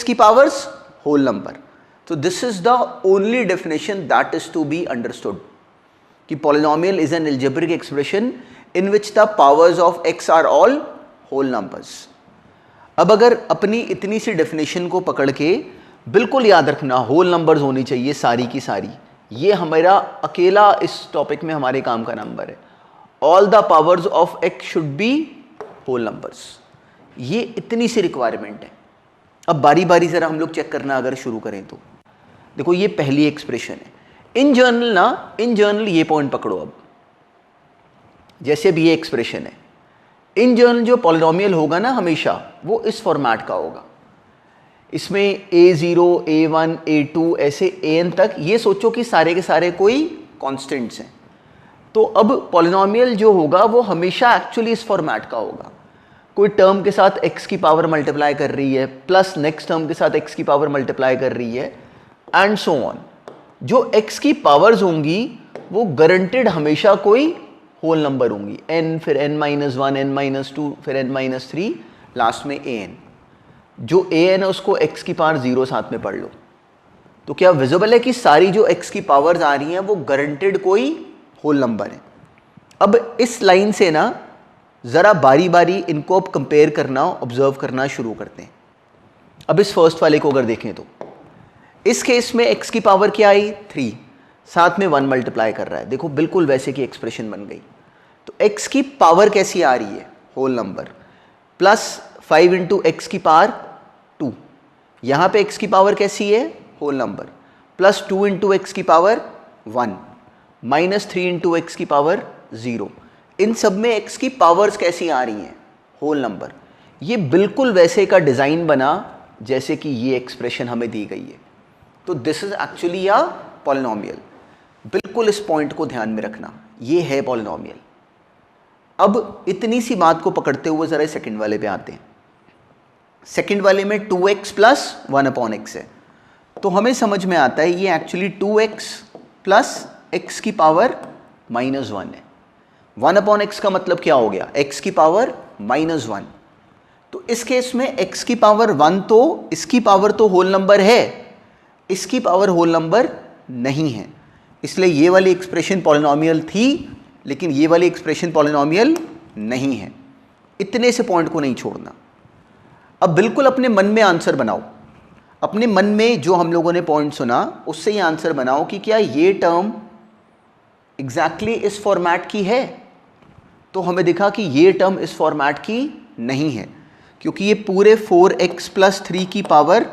की powers whole number. तो this is the only definition that is to be understood कि polynomial is an algebraic expression in which the powers of x are all whole numbers. अब अगर अपनी इतनी सी definition को पकड़ के बिल्कुल याद रखना होल नंबर्स होनी चाहिए सारी की सारी, ये हमारा अकेला इस टॉपिक में हमारे काम का नंबर है। All the powers of x should be whole numbers, ये इतनी सी रिक्वायरमेंट है। अब बारी बारी जरा हम लोग चेक करना अगर शुरू करें तो देखो ये पहली एक्सप्रेशन है। इन जनरल ये पॉइंट पकड़ो। अब जैसे भी ये एक्सप्रेशन है, इन जनरल जो पॉलिनोमियल होगा ना हमेशा वो इस फॉर्मेट का होगा। इसमें a0, a1, a2 ऐसे an तक, ये सोचो कि सारे के सारे कोई कॉन्स्टेंट्स हैं। तो अब पॉलिनोमियल जो होगा वो हमेशा एक्चुअली इस फॉर्मेट का होगा। कोई टर्म के साथ x की पावर मल्टीप्लाई कर रही है, प्लस नेक्स्ट टर्म के साथ x की पावर मल्टीप्लाई कर रही है, एंड सो ऑन। जो x की पावर्स होंगी वो गारंटेड हमेशा कोई होल नंबर होंगी। n, फिर n-1, n-2, फिर n-3, लास्ट में an। जो an है उसको x की पावर 0 साथ में पढ़ लो। तो क्या विजिबल है कि सारी जो x की पावर्स आ रही हैं वो गारंटेड कोई होल नंबर है। अब इस लाइन से ना जरा बारी बारी इनको अब कंपेयर करना, ऑब्जर्व करना शुरू करते हैं। अब इस फर्स्ट वाले को अगर देखें तो इस केस में x की पावर क्या आई 3, साथ में 1 मल्टीप्लाई कर रहा है। देखो बिल्कुल वैसे की एक्सप्रेशन बन गई। तो x की पावर कैसी आ रही है whole number, plus 5 into x की पावर 2। यहाँ पे x की पावर कैसी है whole number, plus 2 into x की पावर 1, माइनस 3 इंटू एक्स की पावर 0। इन सब में x की पावर्स कैसी आ रही हैं होल नंबर। ये बिल्कुल वैसे का डिज़ाइन बना जैसे कि ये एक्सप्रेशन हमें दी गई है। तो this is actually a polynomial. बिल्कुल इस पॉइंट को ध्यान में रखना, ये है पॉलिनोमियल। अब इतनी सी बात को पकड़ते हुए ज़रा सेकंड वाले पे आते हैं। सेकंड वाले में 2x प्लस 1/x है। तो हमें समझ में आता है ये एक्चुअली 2x प्लस x की पावर -1 है। 1/x का मतलब क्या हो गया, x की पावर -1। तो इस केस में x की पावर 1, तो इसकी पावर तो होल नंबर है, इसकी पावर होल नंबर नहीं है। इसलिए ये वाली एक्सप्रेशन पॉलिनोमियल थी, लेकिन ये वाली एक्सप्रेशन पॉलिनोमियल नहीं है। इतने से पॉइंट को नहीं छोड़ना। अब बिल्कुल अपने मन में आंसर बनाओ। अपने मन में जो हम लोगों ने पॉइंट सुना उससे ये आंसर बनाओ कि क्या ये टर्म एग्जैक्टली इस फॉर्मेट की है। तो हमें दिखा कि ये टर्म इस फॉर्मेट की नहीं है, क्योंकि ये पूरे 4x प्लस 3 की पावर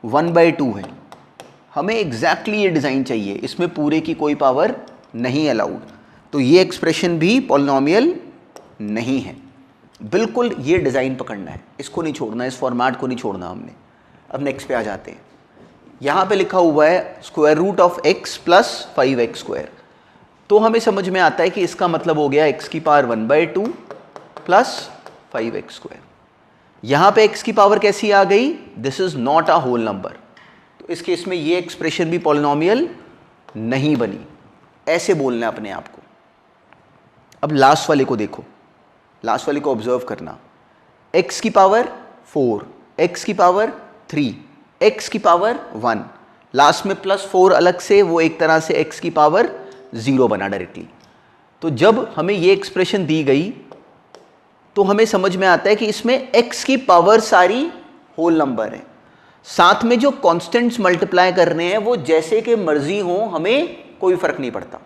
1/2 है। हमें एग्जैक्टली ये डिज़ाइन चाहिए, इसमें पूरे की कोई पावर नहीं अलाउड। तो ये एक्सप्रेशन भी पॉलिनोमियल नहीं है। बिल्कुल ये डिज़ाइन पकड़ना है, इसको नहीं छोड़ना, इस फॉर्मेट को नहीं छोड़ना हमने। अब नेक्स्ट पे आ जाते हैं। यहाँ पे लिखा हुआ है square root of x plus 5x²। तो हमें समझ में आता है कि इसका मतलब हो गया x की पावर 1/2 प्लस 5x²। यहाँ पे x की पावर कैसी आ गई, this is not a whole number. तो इस केस में ये एक्सप्रेशन भी पॉलिनोमियल नहीं बनी। ऐसे बोलना है अपने आप को। अब लास्ट वाले को देखो, लास्ट वाले को ऑब्जर्व करना। x की पावर 4, x की पावर 3, x की पावर 1, लास्ट में प्लस 4 अलग से, वो एक तरह से x की पावर 0 बना डायरेक्टली। तो जब हमें ये एक्सप्रेशन दी गई तो हमें समझ में आता है कि इसमें x की पावर सारी होल नंबर है। साथ में जो कॉन्स्टेंट्स मल्टीप्लाई करने हैं वो जैसे कि मर्जी हो, हमें कोई फर्क नहीं पड़ता।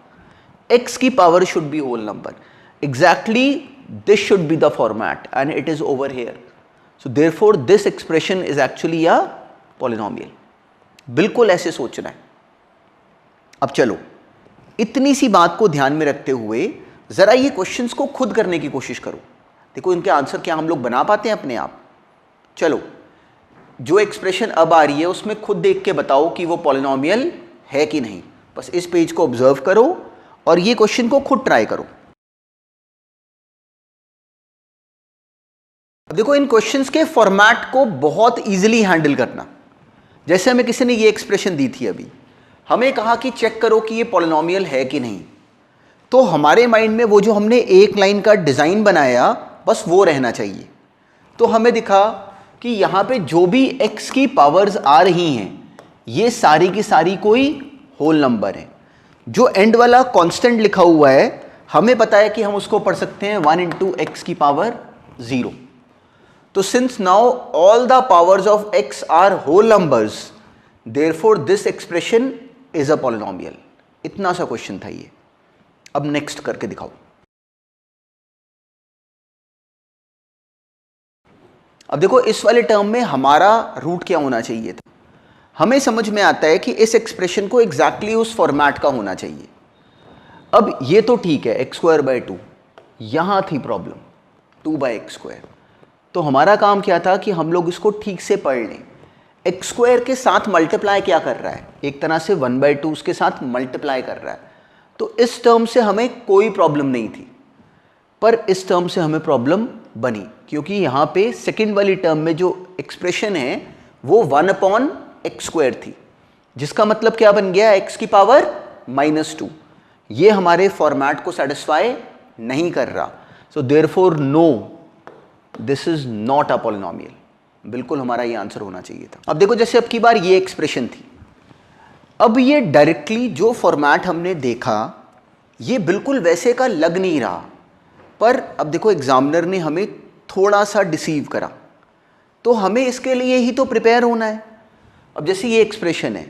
x की power should be whole number. Exactly this should be the format and it is over here. So therefore this expression is actually a polynomial. बिल्कुल ऐसे सोचना है। अब चलो इतनी सी बात को ध्यान में रखते हुए जरा ये क्वेश्चंस को खुद करने की कोशिश करो। देखो इनके आंसर क्या हम लोग बना पाते हैं अपने आप। चलो जो एक्सप्रेशन अब आ रही है उसमें खुद देख के बताओ कि वो पॉलिनोमियल है कि नहीं। बस इस पेज को ऑब्जर्व करो और ये क्वेश्चन को खुद ट्राई करो। देखो इन क्वेश्चंस के फॉर्मेट को बहुत इजीली हैंडल करना। जैसे हमें किसी ने ये एक्सप्रेशन दी थी अभी, हमें कहा कि चेक करो कि ये पॉलिनोमियल है कि नहीं। तो हमारे माइंड में वो जो हमने एक लाइन का डिज़ाइन बनाया बस वो रहना चाहिए। तो हमें दिखा कि यहाँ पे जो भी x की पावर्स आ रही हैं ये सारी की सारी कोई होल नंबर है। जो एंड वाला कांस्टेंट लिखा हुआ है हमें पता है कि हम उसको पढ़ सकते हैं 1 इंटू एक्स की पावर 0। तो since now all the powers of x are whole numbers, therefore this expression is a polynomial. इतना सा क्वेश्चन था ये। अब नेक्स्ट करके दिखाओ। अब देखो इस वाले टर्म में हमारा रूट क्या होना चाहिए था। हमें समझ में आता है कि इस एक्सप्रेशन को एग्जैक्टली उस फॉर्मेट का होना चाहिए। अब ये तो ठीक है x²/2, यहां थी प्रॉब्लम 2/x²। तो हमारा काम क्या था कि हम लोग इसको ठीक से पढ़ लें। x² के साथ मल्टीप्लाई क्या कर रहा है, एक तरह से 1/2 उसके साथ मल्टीप्लाई कर रहा है। तो इस टर्म से हमें कोई प्रॉब्लम नहीं थी, पर इस टर्म से हमें प्रॉब्लम बनी क्योंकि यहाँ पे सेकेंड वाली टर्म में जो एक्सप्रेशन है वो 1/x² थी, जिसका मतलब क्या बन गया x की पावर -2। ये हमारे फॉर्मेट को सेटिस्फाई नहीं कर रहा। So therefore no, this is not a polynomial. बिल्कुल हमारा ये आंसर होना चाहिए था। अब देखो जैसे अब की बार ये एक्सप्रेशन थी, अब ये डायरेक्टली जो फॉर्मेट हमने देखा ये बिल्कुल वैसे का लग नहीं रहा, पर अब देखो एग्जामिनर ने हमें थोड़ा सा डिसीव करा, तो हमें इसके लिए ही तो प्रिपेयर होना है। अब जैसे ये एक्सप्रेशन है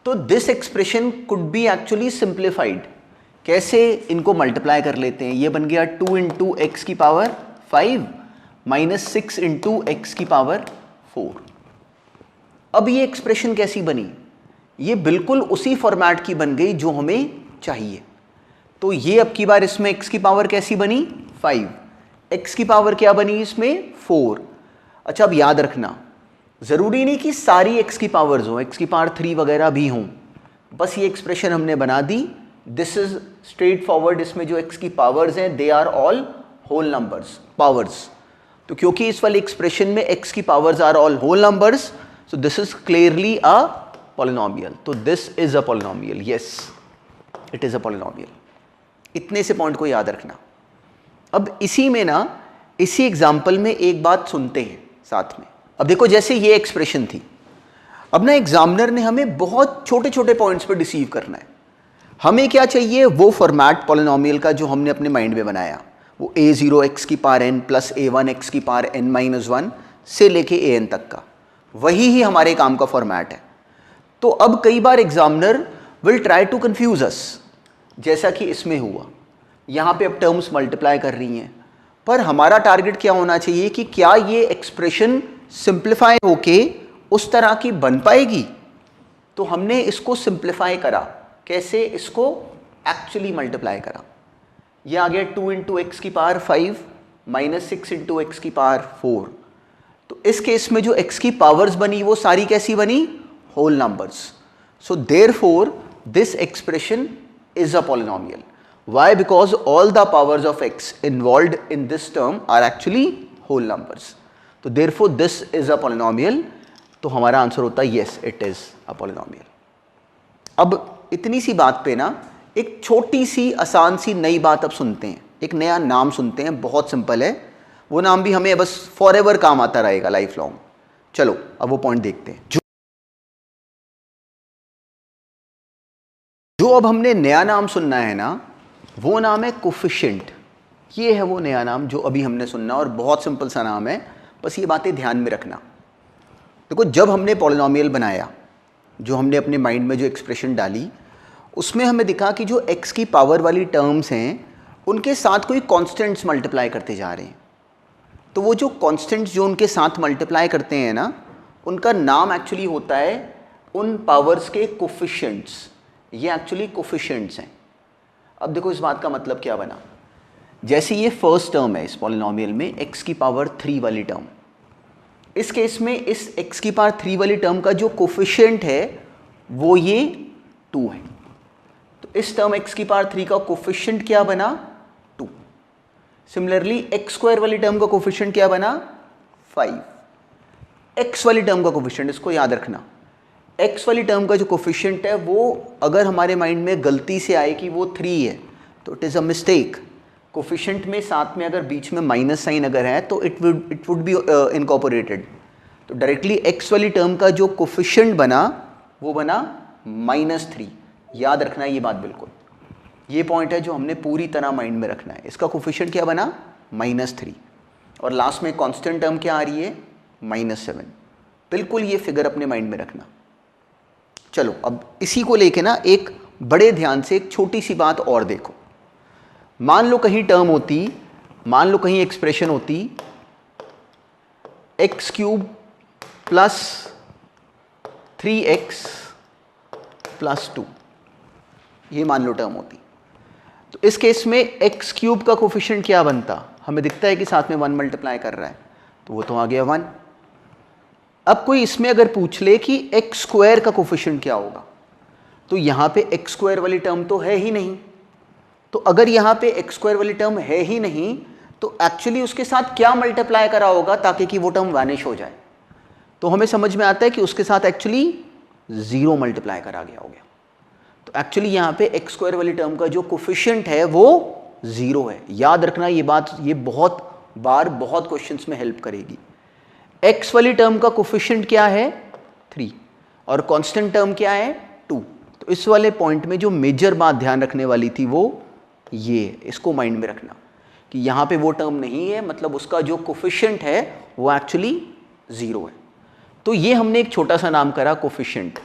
तो this expression could be actually simplified. कैसे, इनको मल्टीप्लाई कर लेते हैं। ये बन गया 2 इंटू एक्स की पावर 5 माइनस 6 इंटू एक्स की पावर 4। अब ये एक्सप्रेशन कैसी बनी, ये बिल्कुल उसी फॉर्मेट की बन गई जो हमें चाहिए। तो ये अब की बार इसमें x की पावर कैसी बनी 5, x की पावर क्या बनी इसमें 4। अच्छा अब याद रखना, ज़रूरी नहीं कि सारी x की पावर्स हों, x की पावर 3 वगैरह भी हों, बस ये एक्सप्रेशन हमने बना दी। This is straightforward. इसमें जो x की पावर्स हैं they are all whole numbers powers. तो क्योंकि इस वाले एक्सप्रेशन में x की powers are all whole numbers, so this is clearly a polynomial. तो this is a polynomial, yes it is a polynomial. इतने से पॉइंट को याद रखना। अब इसी में ना, इसी एग्जाम्पल में एक बात सुनते हैं साथ में। अब देखो जैसे ये एक्सप्रेशन थी, अब ना एग्जामिनर ने हमें बहुत छोटे छोटे पॉइंट्स पर डिसीव करना है। हमें क्या चाहिए, वो फॉर्मेट पॉलिनोमियल का जो हमने अपने माइंड में बनाया, वो a0 x की power n plus a1 x की पावर n-1 से लेके an तक का, वही ही हमारे काम का फॉर्मेट है। तो अब कई बार examiner will try to confuse us, जैसा कि इसमें हुआ। यहाँ पे अब टर्म्स मल्टीप्लाई कर रही हैं, पर हमारा टारगेट क्या होना चाहिए कि क्या ये एक्सप्रेशन सिंप्लीफाई होके उस तरह की बन पाएगी। तो हमने इसको सिंप्लीफाई करा। कैसे, इसको एक्चुअली मल्टीप्लाई करा। ये आ गया 2 इंटू एक्स की पावर 5 माइनस 6 इंटू एक्स की पावर 4। तो इस केस में जो x की पावर्स बनी वो सारी कैसी बनी, whole numbers. So therefore this expression is a polynomial. Why? Because all the powers of x involved in this term are actually whole numbers. तो therefore this is a polynomial. तो हमारा answer होता है yes, it is a polynomial. अब इतनी सी बात पे ना एक छोटी सी आसान सी नई बात अब सुनते हैं। एक नया नाम सुनते हैं, बहुत सिंपल है। वो नाम भी हमें बस फॉरएवर काम आता रहेगा, लाइफ लॉन्ग। चलो अब वो पॉइंट देखते हैं। जो अब हमने नया नाम सुनना है ना, वो नाम है कोफिशिएंट। ये है वो नया नाम जो अभी हमने सुनना, और बहुत सिंपल सा नाम है, बस ये बातें ध्यान में रखना। देखो जब हमने पॉलिनोमियल बनाया, जो हमने अपने माइंड में जो एक्सप्रेशन डाली, उसमें हमें दिखा कि जो x की पावर वाली टर्म्स हैं उनके साथ कोई कॉन्स्टेंट्स मल्टीप्लाई करते जा रहे हैं। तो वो जो कॉन्स्टेंट्स जो उनके साथ मल्टीप्लाई करते हैं ना, उनका नाम एक्चुअली होता है उन पावर्स के कोफिशिएंट्स। ये एक्चुअली कोफिशिएंट्स हैं। अब देखो इस बात का मतलब क्या बना। जैसे ये फर्स्ट टर्म है इस पॉलिनोमियल में, x की पावर 3 वाली टर्म, इस केस में इस x की पावर 3 वाली टर्म का जो कोफिशिएंट है वो ये 2 है। तो इस टर्म x की पावर 3 का कोफिशिएंट क्या बना, 2। सिमिलरली x² वाली टर्म का कोफिशिएंट क्या बना, 5। x वाली टर्म का कोफिशिएंट, इसको याद रखना, x वाली टर्म का जो कोफिशिएंट है वो अगर हमारे माइंड में गलती से आए कि वो 3 है तो it is a mistake. Coefficient में साथ में अगर बीच में माइनस साइन अगर है तो इट वुड बी इनकॉर्पोरेटेड। तो डायरेक्टली x वाली टर्म का जो कोफिशिएंट बना वो बना -3। याद रखना है ये बात बिल्कुल, ये पॉइंट है जो हमने पूरी तरह माइंड में रखना है। इसका कोफिशिएंट क्या बना -3 और लास्ट में कांस्टेंट टर्म क्या आ रही है -7। बिल्कुल ये फिगर अपने माइंड में रखना। चलो अब इसी को लेके ना एक बड़े ध्यान से एक छोटी सी बात और देखो। मान लो कहीं टर्म होती, मान लो कहीं एक्सप्रेशन होती x³ प्लस 3x प्लस 2, ये मान लो टर्म होती। तो इस केस में x³ का कोफिशिएंट क्या बनता, हमें दिखता है कि साथ में 1 मल्टीप्लाई कर रहा है, तो वो तो आ गया 1। अब कोई इसमें अगर पूछ ले कि x² का कोफिशिएंट क्या होगा, तो यहाँ पे x² वाली टर्म तो है ही नहीं। तो अगर यहाँ पे x² वाली टर्म है ही नहीं तो एक्चुअली उसके साथ क्या मल्टीप्लाई करा होगा ताकि कि वो टर्म वैनिश हो जाए। तो हमें समझ में आता है कि उसके साथ एक्चुअली 0 मल्टीप्लाई करा गया हो गया। तो एक्चुअली यहाँ पे x² वाली टर्म का जो कोफिशिएंट है वो 0 है। याद रखना ये बात, ये बहुत बार बहुत क्वेश्चंस में हेल्प करेगी। x वाली टर्म का कोफिशिएंट क्या है 3 और कांस्टेंट टर्म क्या है 2। तो इस वाले पॉइंट में जो मेजर बात ध्यान रखने वाली थी वो ये, इसको माइंड में रखना कि यहाँ पे वो टर्म नहीं है, मतलब उसका जो कोफिशिएंट है वो एक्चुअली 0 है। तो ये हमने एक छोटा सा नाम करा कोफिशिएंट।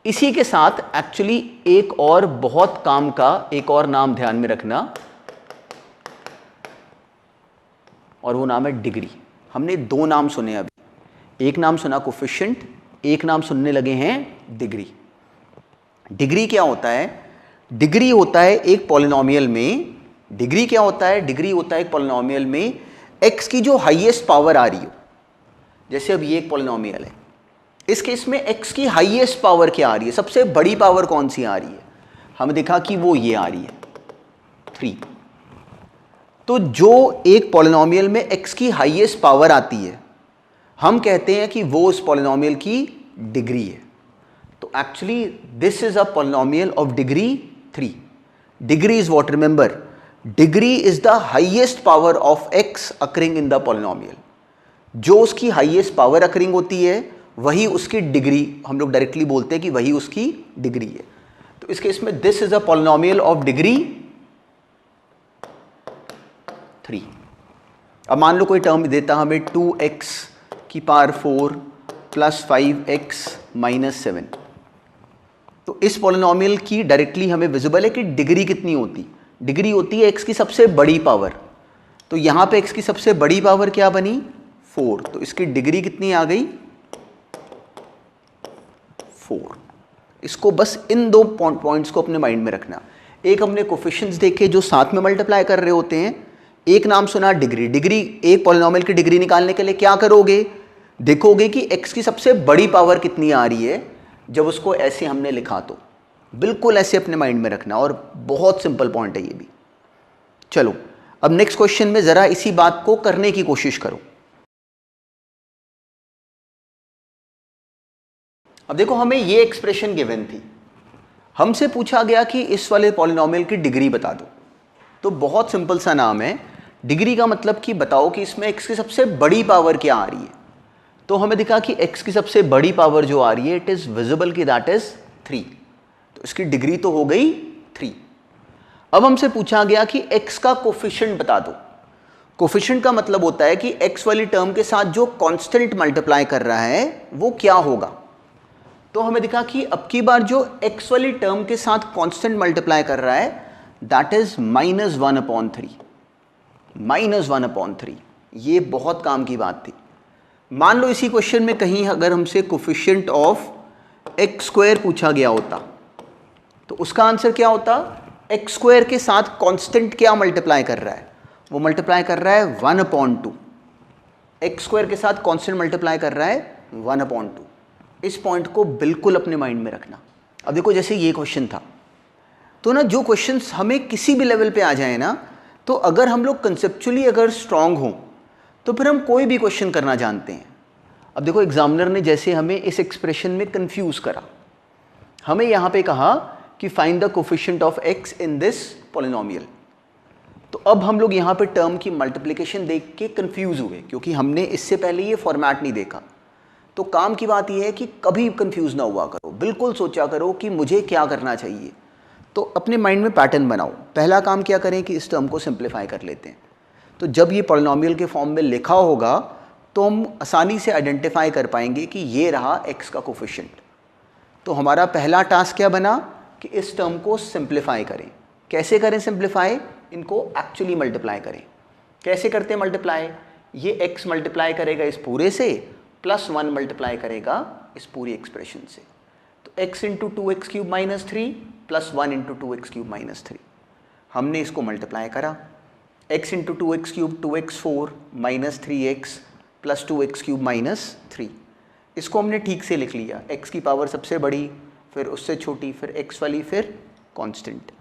इसी के साथ एक्चुअली एक और बहुत काम का एक और नाम ध्यान में रखना, और वो नाम है डिग्री। हमने 2 नाम सुने अभी, एक नाम सुना कोफिशिएंट, एक नाम सुनने लगे हैं डिग्री। डिग्री क्या होता है, डिग्री होता है एक पॉलिनोमियल में, डिग्री क्या होता है, डिग्री होता है एक पॉलिनोमियल में x की जो हाईएस्ट पावर आ रही हो। जैसे अब ये एक पॉलिनोमियल है, इस केस में x की हाईएस्ट पावर क्या आ रही है, सबसे बड़ी पावर कौन सी आ रही है, हमें देखा कि वो ये आ रही है 3। तो जो एक पॉलिनोमियल में x की हाईएस्ट पावर आती है हम कहते हैं कि वो उस पॉलिनोमियल की डिग्री है। तो actually this is a polynomial of degree 3। Degree is what, remember degree is the highest power of x occurring in the polynomial. जो उसकी हाईएस्ट पावर अकरिंग होती है वही उसकी डिग्री, हम लोग डायरेक्टली बोलते हैं कि वही उसकी डिग्री है। तो इस केस में this is a polynomial of degree 3। अब मान लो कोई टर्म देता हमें 2x की पावर 4 प्लस 5x माइनस 7। तो इस पॉलिनोमियल की डायरेक्टली हमें विजिबल है कि डिग्री कितनी होती, डिग्री होती है x की सबसे बड़ी पावर। तो यहाँ पे x की सबसे बड़ी पावर क्या बनी 4, तो इसकी डिग्री कितनी आ गई 4। इसको बस इन 2 पॉइंट्स को अपने माइंड में रखना। एक हमने कोफिशिएंट्स देखे जो साथ में मल्टीप्लाई कर रहे होते हैं, एक नाम सुना डिग्री। डिग्री, एक पॉलिनोमियल की डिग्री निकालने के लिए क्या करोगे, देखोगे कि x की सबसे बड़ी पावर कितनी आ रही है। जब उसको ऐसे हमने लिखा तो बिल्कुल ऐसे अपने माइंड में रखना, और बहुत सिंपल पॉइंट है ये भी। चलो अब नेक्स्ट क्वेश्चन में जरा इसी बात को करने की कोशिश करो। अब देखो हमें ये एक्सप्रेशन गिवन थी, हमसे पूछा गया कि इस वाले पॉलिनोमियल की डिग्री बता दो। तो बहुत सिंपल सा नाम है, डिग्री का मतलब कि बताओ कि इसमें x की सबसे बड़ी पावर क्या आ रही है। तो हमें दिखा कि x की सबसे बड़ी पावर जो आ रही है इट इज विजिबल की दैट इज 3। तो इसकी डिग्री तो हो गई 3। अब हमसे पूछा गया कि x का कोफिशिएंट बता दो। कोफिशिएंट का मतलब होता है कि x वाली टर्म के साथ जो कांस्टेंट मल्टीप्लाई कर रहा है वो क्या होगा। तो हमें दिखा कि अब की बार जो x वाली टर्म के साथ कांस्टेंट मल्टीप्लाई कर रहा है दैट इज -1/3। -1/3 ये बहुत काम की बात थी। मान लो इसी क्वेश्चन में कहीं अगर हमसे कोफिशिएंट ऑफ x² पूछा गया होता तो उसका आंसर क्या होता, x² के साथ कांस्टेंट क्या मल्टीप्लाई कर रहा है, वो मल्टीप्लाई कर रहा है 1/2। x² के साथ कांस्टेंट मल्टीप्लाई कर रहा है 1/2। इस पॉइंट को बिल्कुल अपने माइंड में रखना। अब देखो जैसे ये क्वेश्चन था, तो ना जो क्वेश्चंस हमें किसी भी लेवल पे आ जाए ना, तो अगर हम लोग कंसेप्चुअली अगर स्ट्रांग हों तो फिर हम कोई भी क्वेश्चन करना जानते हैं। अब देखो एग्जामिनर ने जैसे हमें इस एक्सप्रेशन में कंफ्यूज करा, हमें यहाँ पे कहा कि find the coefficient of x in this polynomial. तो अब हम लोग यहाँ पे टर्म की मल्टीप्लिकेशन देख के कंफ्यूज हुए, क्योंकि हमने इससे पहले ये फॉर्मेट नहीं देखा। तो काम की बात यह है कि कभी कंफ्यूज ना हुआ करो, बिल्कुल सोचा करो कि मुझे क्या करना चाहिए। तो अपने माइंड में पैटर्न बनाओ। पहला काम क्या करें कि इस टर्म को सिंप्लीफाई कर लेते हैं। तो जब ये पॉलिनॉमियल के फॉर्म में लिखा होगा तो हम आसानी से आइडेंटिफाई कर पाएंगे कि ये रहा x का कोफिशिएंट। तो हमारा पहला टास्क क्या बना कि इस टर्म को सिंप्लीफाई करें। कैसे करें सिंप्लीफाई? इनको एक्चुअली मल्टीप्लाई करें। कैसे करते हैं मल्टीप्लाई? ये x मल्टीप्लाई करेगा इस पूरे से, प्लस 1 मल्टीप्लाई करेगा इस पूरी एक्सप्रेशन से। तो x into 2x³ minus 3 plus 1 into 2x³ minus 3, हमने इसको मल्टीप्लाई करा। x into 2x³ 2x4 minus 3x plus 2x³ minus 3, इसको हमने ठीक से लिख लिया। x की पावर सबसे बड़ी, फिर उससे छोटी, फिर x वाली, फिर कांस्टेंट।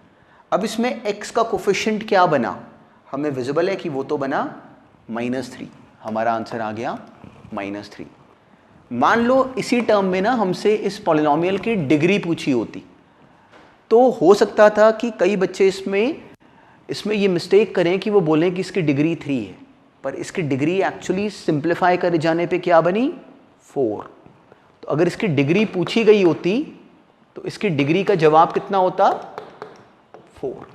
अब इसमें x का कोफिशिएंट क्या बना? हमें विजिबल है कि वो तो बना -3। हमारा आंसर आ गया -3। मान लो इसी टर्म में ना हमसे इस पॉलिनॉमियल की डिग्री पूछी होती तो हो सकता था कि कई बच्चे इसमें ये मिस्टेक करें कि वो बोलें कि इसकी डिग्री 3 है, पर इसकी डिग्री एक्चुअली सिंप्लीफाई करे जाने पे क्या बनी? 4। तो अगर इसकी डिग्री पूछी गई होती तो इसकी डिग्री का जवाब कितना होता? 4।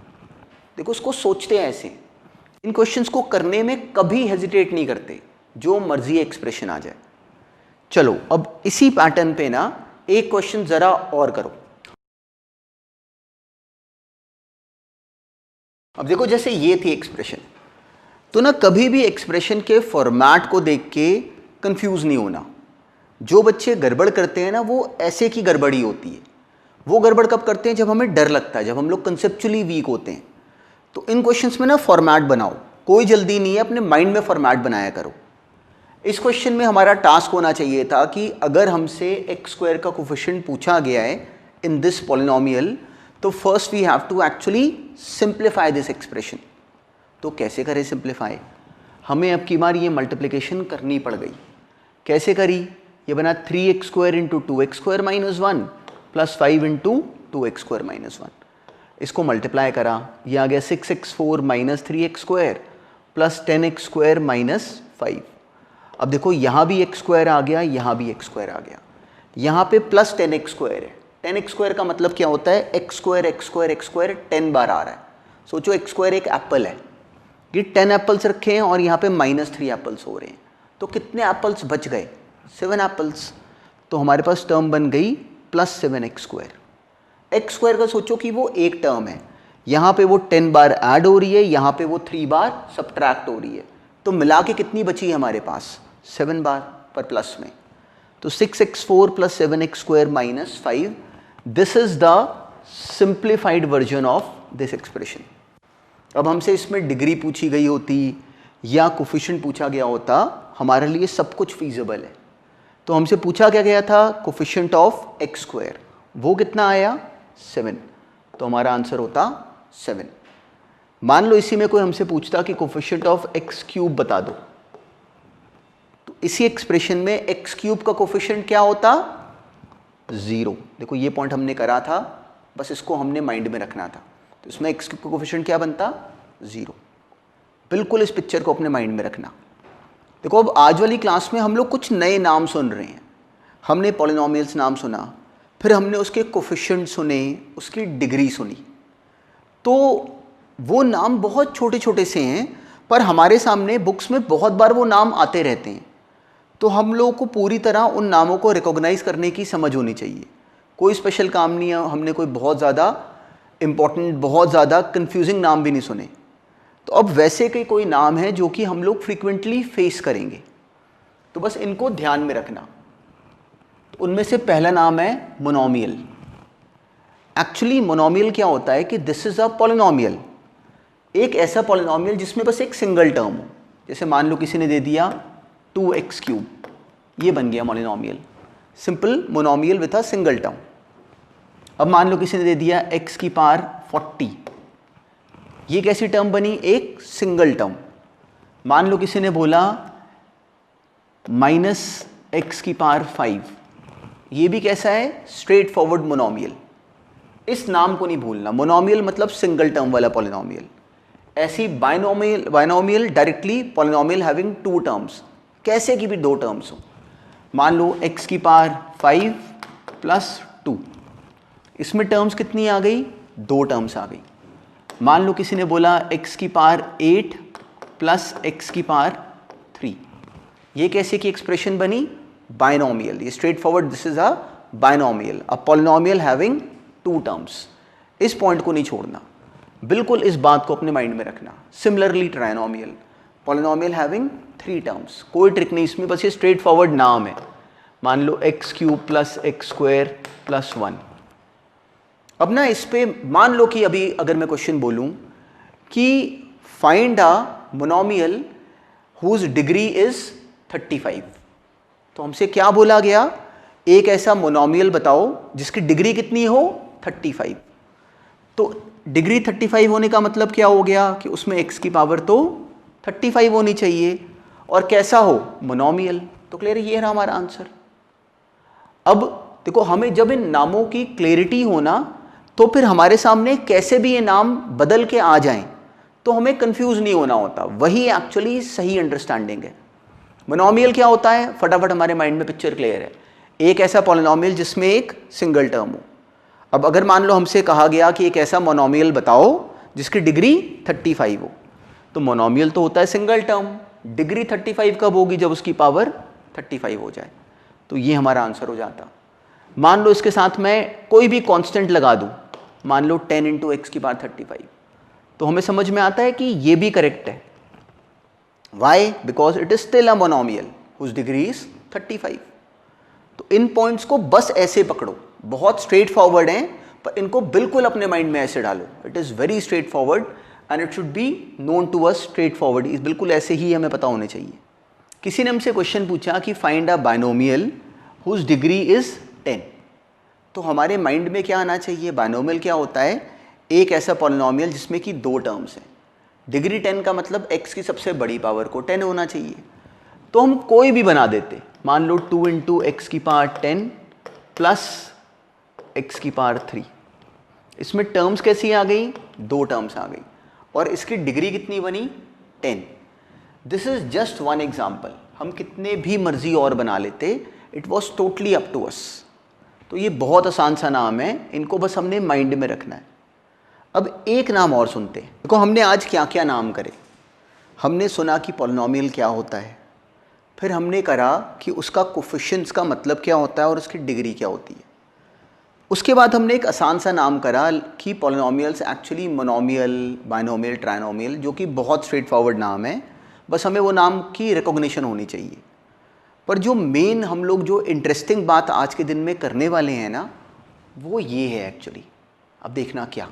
देखो, उसको सोचते हैं ऐसे, इन क्वेश्चंस को करने में कभी हेजिटेट नहीं करते, जो मर्जी एक्सप्रेशन आ जाए। चलो अब इसी पैटर्न पे ना एक क्वेश्चन जरा और करो। अब देखो, जैसे ये थी एक्सप्रेशन, तो ना कभी भी एक्सप्रेशन के फॉर्मेट को देख के कंफ्यूज नहीं होना। जो बच्चे गड़बड़ करते हैं ना, वो ऐसे की गड़बड़ी होती है। वो गड़बड़ कब करते हैं? जब हमें डर लगता है, जब हम लोग कंसेप्चुअली वीक होते हैं। तो इन क्वेश्चंस में ना फॉर्मेट बनाओ, कोई जल्दी नहीं है, अपने माइंड में फॉर्मेट बनाया करो। इस क्वेश्चन में हमारा टास्क होना चाहिए था कि अगर हमसे x² का कोफिशिएंट पूछा गया है इन दिस पॉलिनॉमियल, तो first we have to actually simplify this expression. तो कैसे करें सिंप्लीफाई? हमें अब की बार ये मल्टीप्लिकेशन करनी पड़ गई। कैसे करी? ये बना 3x² into 2x² minus 1 plus 5 into 2x² minus 1। इसको मल्टीप्लाई करा, ये आ गया 6x4 minus 3x² plus 10x² minus 5। अब देखो, यहाँ भी x² आ गया, यहाँ भी x² आ गया, यहाँ पे प्लस 10x² है। 10x² का मतलब क्या होता है? x² 10 बार आ रहा है। सोचो x² एक एप्पल है, ये 10 एप्पल्स रखे हैं और यहाँ पे -3 एप्पल्स हो रहे हैं, तो कितने एप्पल्स बच गए? 7 एप्पल्स। तो हमारे पास टर्म बन गई प्लस 7x²। x² का सोचो कि वो एक टर्म है, यहाँ पे वो 10 बार ऐड हो रही है, यहाँ पे वो 3 बार सब्ट्रैक्ट हो रही है, तो मिला के कितनी बची है हमारे पास? 7 बार पर प्लस में। तो 6x4 plus 7x² minus 5, this is the simplified version of this expression. अब हमसे इसमें डिग्री पूछी गई होती या कोफिशिएंट पूछा गया होता, हमारे लिए सब कुछ फीजिबल है। तो हमसे पूछा क्या गया था? कोफिशिएंट ऑफ x², वो कितना आया? 7। तो हमारा आंसर होता 7। मान लो इसी में कोई हमसे पूछता कि कोफिशिएंट ऑफ x³ बता दो, तो इसी एक्सप्रेशन में x³ का कोफिशिएंट क्या होता? 0। देखो, ये पॉइंट हमने करा था, बस इसको हमने माइंड में रखना था। तो इसमें x³ का कोफिशिएंट क्या बनता? 0। बिल्कुल इस पिक्चर को अपने माइंड में रखना। देखो, अब आज वाली क्लास में हम लोग कुछ नए नाम सुन रहे हैं। हमने पॉलिनॉमियल्स नाम सुना, फिर हमने उसके कोफिशिएंट सुने, उसकी डिग्री सुनी। तो वो नाम बहुत छोटे छोटे से हैं, पर हमारे सामने बुक्स में बहुत बार वो नाम आते रहते हैं। तो हम लोगों को पूरी तरह उन नामों को रिकॉग्नाइज करने की समझ होनी चाहिए। कोई स्पेशल काम नहीं है, हमने कोई बहुत ज़्यादा इम्पॉर्टेंट, बहुत ज़्यादा कंफ्यूजिंग नाम भी नहीं सुने। तो अब वैसे के कोई नाम है जो कि हम लोग फ्रीक्वेंटली फेस करेंगे, तो बस इनको ध्यान में रखना। उनमें से पहला नाम है मोनोमियल। एक्चुअली मोनोमियल क्या होता है कि दिस इज अ पॉलिनॉमियल, एक ऐसा पॉलिनॉमियल जिसमें बस एक सिंगल टर्म हो। जैसे मान लो किसी ने दे दिया 2x³, ये बन गया monomial, simple monomial with a single term. अब मान लो किसी ने दे दिया x की पावर 40, ये कैसी टर्म बनी? एक सिंगल टर्म। मान लो किसी ने बोला -x की पावर 5, ये भी कैसा है? Straight forward monomial. इस नाम को नहीं भूलना, मोनोमियल मतलब सिंगल टर्म वाला पॉलिनॉमियल। ऐसी binomial directly polynomial having 2 terms, कैसे की भी 2 टर्म्स हो। मान लो x की पावर 5 प्लस 2, इसमें टर्म्स कितनी आ गई, 2 टर्म्स आ गई। मान लो किसी ने बोला x की पावर 8 प्लस x की पावर 3, ये कैसे की एक्सप्रेशन बनी, बाइनोमियल। ये straight forward, this is a binomial, a polynomial having 2 terms. इस पॉइंट को नहीं छोड़ना, बिल्कुल इस बात को अपने माइंड में रखना। Similarly trinomial, polynomial having 3 terms, कोई ट्रिक नहीं इसमें, बस ये स्ट्रेट फॉरवर्ड नाम है। मान लो x cube plus x square plus 1। अब ना इस पे मान लो कि अभी अगर मैं क्वेश्चन बोलूं कि find a monomial whose degree is 35, तो हमसे क्या बोला गया, एक ऐसा मोनोमियल बताओ जिसकी डिग्री कितनी हो, 35। तो डिग्री 35 होने का मतलब क्या हो गया कि उसमें x की पावर तो 35 होनी चाहिए, और कैसा हो, मोनोमियल। तो क्लियर है, ये रहा हमारा आंसर। अब देखो, हमें जब इन नामों की क्लैरिटी होना, तो फिर हमारे सामने कैसे भी ये नाम बदल के आ जाएं तो हमें कंफ्यूज नहीं होना होता, वही एक्चुअली सही अंडरस्टैंडिंग है। मोनोमियल क्या होता है, फटाफट हमारे माइंड में पिक्चर क्लियर है, एक ऐसा पॉलिनोमियल जिसमें एक सिंगल टर्म हो। अब अगर मान लो हमसे कहा गया कि एक ऐसा मोनोमियल बताओ जिसकी डिग्री 35 हो, तो मोनोमियल तो होता है सिंगल टर्म, डिग्री 35 कब होगी, जब उसकी पावर 35 हो जाए। तो ये हमारा आंसर हो जाता। मान लो इसके साथ मैं कोई भी कांस्टेंट लगा दूं, मान लो 10 इंटू एक्स की पावर 35, तो हमें समझ में आता है कि ये भी करेक्ट है। Why, because it is still a monomial whose degree is 35। तो इन पॉइंट्स को बस ऐसे पकड़ो, बहुत स्ट्रेट फॉरवर्ड हैं, पर इनको बिल्कुल अपने माइंड में ऐसे डालो। It is very straightforward and it should be known to us straightforward, बिल्कुल ऐसे ही हमें पता होने चाहिए। किसी ने हमसे क्वेश्चन पूछा कि find a binomial whose degree is 10, तो हमारे माइंड में क्या आना चाहिए, बाइनोमियल क्या होता है, एक ऐसा पॉलिनोमियल जिसमें कि 2 टर्म्स हैं। डिग्री 10 का मतलब x की सबसे बड़ी पावर को 10 होना चाहिए। तो हम कोई भी बना देते, मान लो 2 इंटू एक्स की पावर 10 प्लस एक्स की पावर 3, इसमें टर्म्स कैसी आ गई, 2 टर्म्स आ गई, और इसकी डिग्री कितनी बनी, 10। This is just one example, हम कितने भी मर्जी और बना लेते, it was totally up to us. तो ये बहुत आसान सा नाम है, इनको बस हमने माइंड में रखना है। अब एक नाम और सुनते हैं। देखो हमने आज क्या क्या नाम करे, हमने सुना कि पॉलिनोमियल क्या होता है, फिर हमने करा कि उसका कोफिशिएंट्स का मतलब क्या होता है और उसकी डिग्री क्या होती है। उसके बाद हमने एक आसान सा नाम करा कि polynomials actually monomial, binomial, trinomial, जो कि बहुत स्ट्रेट फॉरवर्ड नाम है, बस हमें वो नाम की रिकॉग्निशन होनी चाहिए। पर जो मेन हम लोग जो इंटरेस्टिंग बात आज के दिन में करने वाले हैं ना, वो ये है एक्चुअली। अब देखना क्या,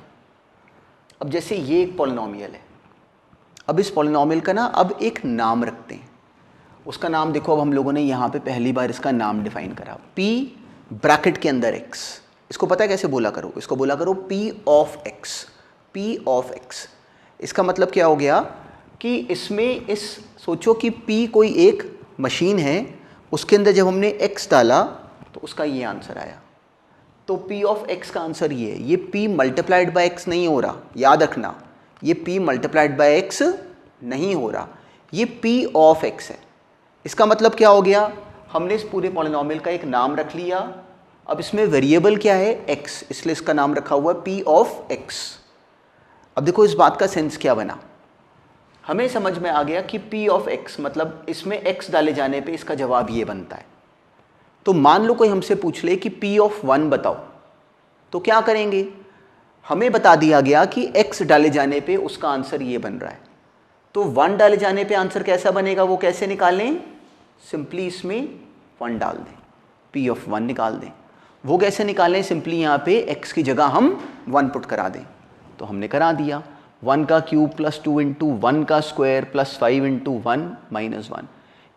अब जैसे ये एक पॉलिनोमियल है, अब इस पॉलिनोमियल का ना अब एक नाम रखते हैं। उसका नाम देखो, अब हम लोगों ने यहाँ पे पहली बार इसका नाम डिफाइन करा, p ब्रैकेट के अंदर x। इसको पता है कैसे बोला करो, इसको बोला करो p of x, p of x। इसका मतलब क्या हो गया कि इसमें इस सोचो कि p कोई एक मशीन है, उसके अंदर जब हमने x डाला तो उसका ये आंसर आया। तो p ऑफ x का आंसर ये है, ये p मल्टीप्लाइड बाय x नहीं हो रहा, याद रखना, ये p मल्टीप्लाइड बाय x नहीं हो रहा, ये p ऑफ x है। इसका मतलब क्या हो गया, हमने इस पूरे पॉलिनोमियल का एक नाम रख लिया। अब इसमें वेरिएबल क्या है, x, इसलिए इसका नाम रखा हुआ है p ऑफ x। अब देखो इस बात का सेंस क्या बना, हमें समझ में आ गया कि p ऑफ x मतलब इसमें x डाले जाने पे इसका जवाब ये बनता है। तो मान लो कोई हमसे पूछ ले कि p ऑफ 1 बताओ, तो क्या करेंगे, हमें बता दिया गया कि x डाले जाने पे उसका आंसर ये बन रहा है। तो 1 डाले जाने पे आंसर कैसा बनेगा, वो कैसे निकालें, सिंपली इसमें 1 डाल दें, p ऑफ 1 निकाल दें। वो कैसे निकालें, सिंपली यहाँ पे x की जगह हम 1 पुट करा दें। तो हमने करा दिया, 1 का क्यूब प्लस 2 इंटू 1 का स्क्वायर प्लस 5 इंटू 1 माइनस 1,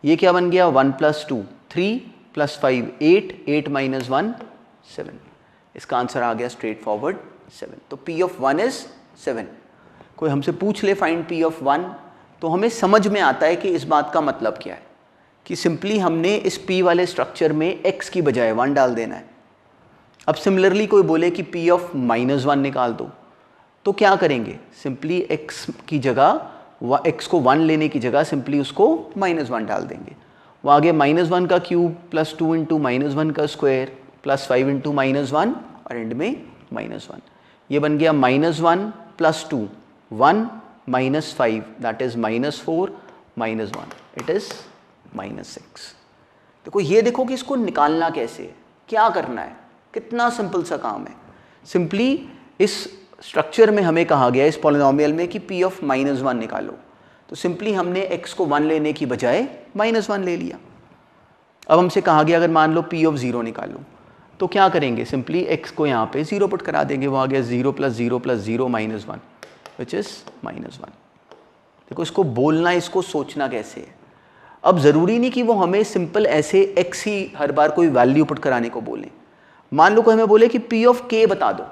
ये क्या बन गया, 1 प्लस 2 3 प्लस 5 8, 8 माइनस 1 7। इसका आंसर आ गया स्ट्रेट फॉरवर्ड 7। तो p ऑफ 1 इज 7। कोई हमसे पूछ ले फाइंड p ऑफ 1, तो हमें समझ में आता है कि इस बात का मतलब क्या है, कि सिंपली हमने इस p वाले स्ट्रक्चर में x की बजाय 1 डाल देना है। अब सिमिलरली कोई बोले कि p ऑफ माइनस 1 निकाल दो, तो क्या करेंगे, सिंपली x की जगह x को 1 लेने की जगह सिंपली उसको माइनस 1 डाल देंगे। वो आगे -1 का क्यूब प्लस 2 इंटू -1 का स्क्वायर प्लस 5 इंटू -1 और एंड में -1। ये बन गया -1 plus 2 1 minus 5 that is -4 -1 it is -6। देखो ये देखो कि इसको निकालना कैसे है, क्या करना है, कितना सिंपल सा काम है। सिंपली इस स्ट्रक्चर में हमें कहा गया इस पॉलिनोमियल में कि p ऑफ -1 निकालो, तो सिंपली हमने x को 1 लेने की बजाय -1 ले लिया। अब हमसे कहा गया अगर मान लो p ऑफ 0 निकालो, तो क्या करेंगे, सिंपली x को यहाँ पे 0 पुट करा देंगे, वो आ गया 0 + 0 + 0 -1 विच इज़ -1। देखो इसको बोलना, इसको सोचना कैसे है। अब ज़रूरी नहीं कि वो हमें सिंपल ऐसे x ही हर बार कोई वैल्यू पुट कराने को बोलें। मान लो कोई हमें बोले कि p ऑफ k बता दो,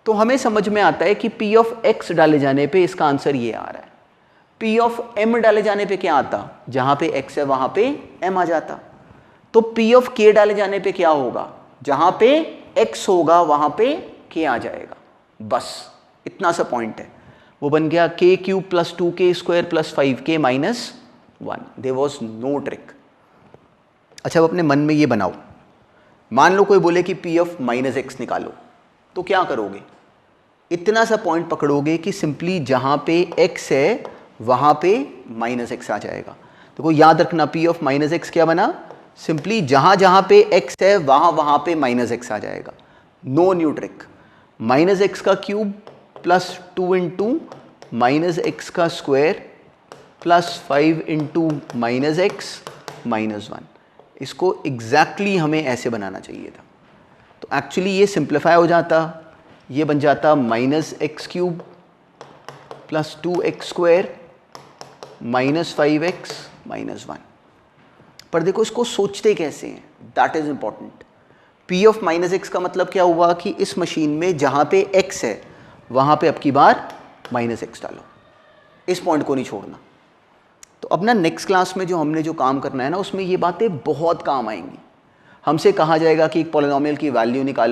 तो हमें समझ में आता है कि p ऑफ x डाले जाने पे इसका आंसर ये आ रहा है। p ऑफ m डाले जाने पे क्या आता, जहाँ पे x है वहाँ पे m आ जाता। तो p ऑफ k डाले जाने पे क्या होगा, जहाँ पे x होगा वहाँ पे k आ जाएगा। बस इतना सा पॉइंट है। वो बन गया k³ + 2k² + 5k - 1। There was no trick. अच्छा अब अपने मन में ये बनाओ, मान लो कोई बोले कि p ऑफ -x निकालो, तो क्या करोगे, इतना सा पॉइंट पकड़ोगे कि सिंपली जहाँ पे x है वहाँ पे -x आ जाएगा। देखो याद रखना p ऑफ -x क्या बना, सिंपली जहाँ जहाँ पे x है वहाँ पे -x आ जाएगा। No new trick. -x का क्यूब प्लस 2 इंटू -x का स्क्वायर प्लस 5 इंटू -x -1, इसको एग्जैक्टली हमें ऐसे बनाना चाहिए था। तो एक्चुअली ये सिंप्लीफाई हो जाता, ये बन जाता -x³ प्लस 2x² -5x -1। पर देखो इसको सोचते कैसे हैं, that is important. p of -x का मतलब क्या हुआ कि इस मशीन में जहाँ पे x है वहाँ पे अब की बार -x डालो, इस पॉइंट को नहीं छोड़ना। तो अब ना नेक्स्ट क्लास में जो हमने जो काम करना है ना, उसमें ये बातें बहुत काम आएंगी। हमसे कहा जाएगा कि एक पॉलिनोमियल की वैल्यू निकालो,